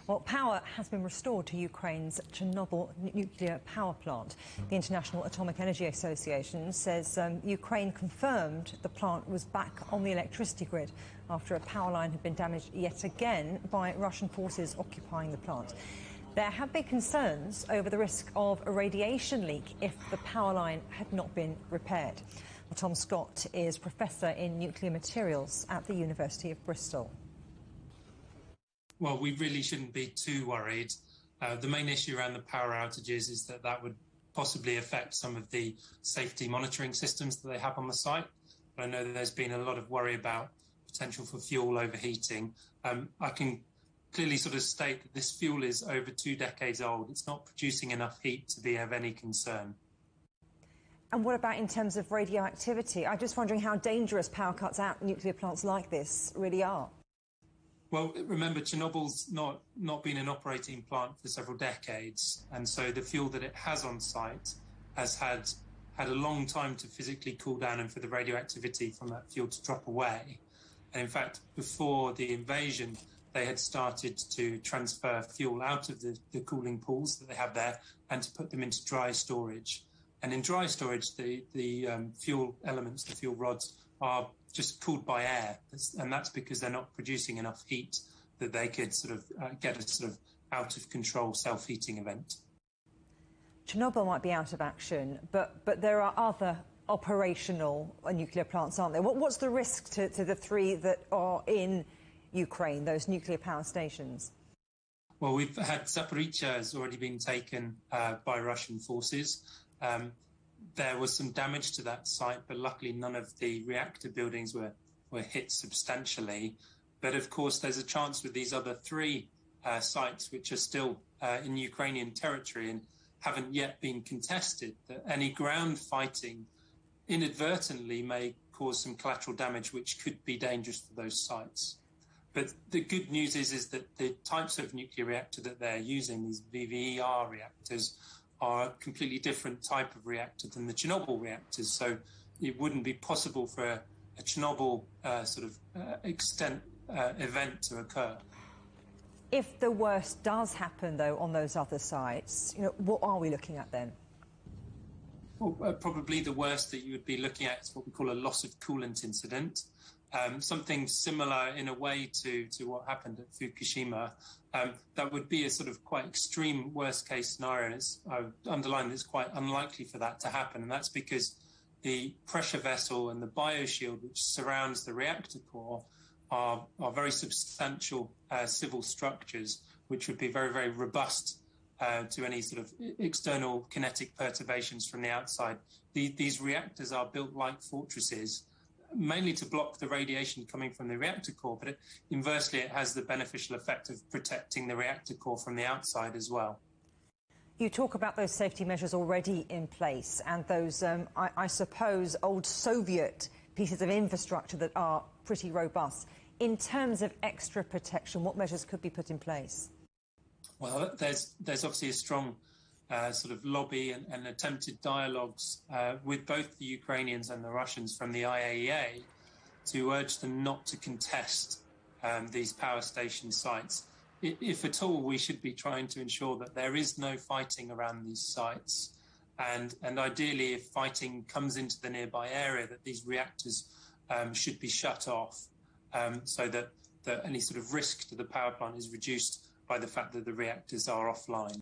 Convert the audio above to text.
Well, power has been restored to Ukraine's Chernobyl nuclear power plant. The International Atomic Energy Association says Ukraine confirmed the plant was back on the electricity grid after a power line had been damaged yet again by Russian forces occupying the plant. There have been concerns over the risk of a radiation leak if the power line had not been repaired. Well, Tom Scott is Professor in Nuclear Materials at the University of Bristol. Well, we really shouldn't be too worried. The main issue around the power outages is that would possibly affect some of the safety monitoring systems that they have on the site. But I know that there's been a lot of worry about potential for fuel overheating. I can clearly sort of state that this fuel is over 2 decades old. It's not producing enough heat to be of any concern. And what about in terms of radioactivity? I'm just wondering how dangerous power cuts at nuclear plants like this really are. Well, remember, Chernobyl's not been an operating plant for several decades, and so the fuel that it has on site has had a long time to physically cool down and for the radioactivity from that fuel to drop away. And in fact, before the invasion, they had started to transfer fuel out of the cooling pools that they have there and to put them into dry storage. And in dry storage, the fuel elements, the fuel rods, are just cooled by air, and that's because they're not producing enough heat that they could sort of get a sort of out of control self-heating event. Chernobyl might be out of action, but there are other operational nuclear plants, aren't there? What's the risk to the 3 that are in Ukraine, those nuclear power stations? Well, we've had Zaporizhzhia has already been taken by Russian forces. There was some damage to that site, but luckily none of the reactor buildings were hit substantially. But of course, there's a chance with these other 3 sites, which are still in Ukrainian territory and haven't yet been contested, that any ground fighting inadvertently may cause some collateral damage, which could be dangerous for those sites. But the good news is that the types of nuclear reactor that they're using, these VVER reactors, are a completely different type of reactor than the Chernobyl reactors. So it wouldn't be possible for a Chernobyl extent event to occur. If the worst does happen, though, on those other sites, what are we looking at then? Well, probably the worst that you would be looking at is what we call a loss of coolant incident. Something similar in a way to what happened at Fukushima. That would be a sort of quite extreme worst case scenario. And I would underline that it's quite unlikely for that to happen. And that's because the pressure vessel and the bioshield which surrounds the reactor core are very substantial civil structures, which would be very, very robust to any sort of external kinetic perturbations from the outside. These reactors are built like fortresses, mainly to block the radiation coming from the reactor core, but inversely it has the beneficial effect of protecting the reactor core from the outside as well. You talk about those safety measures already in place and those, I suppose, old Soviet pieces of infrastructure that are pretty robust. In terms of extra protection, what measures could be put in place? Well, there's obviously a strong sort of lobby and attempted dialogues with both the Ukrainians and the Russians from the IAEA to urge them not to contest these power station sites. If at all, we should be trying to ensure that there is no fighting around these sites. And ideally, if fighting comes into the nearby area, that these reactors should be shut off so that any sort of risk to the power plant is reduced by the fact that the reactors are offline.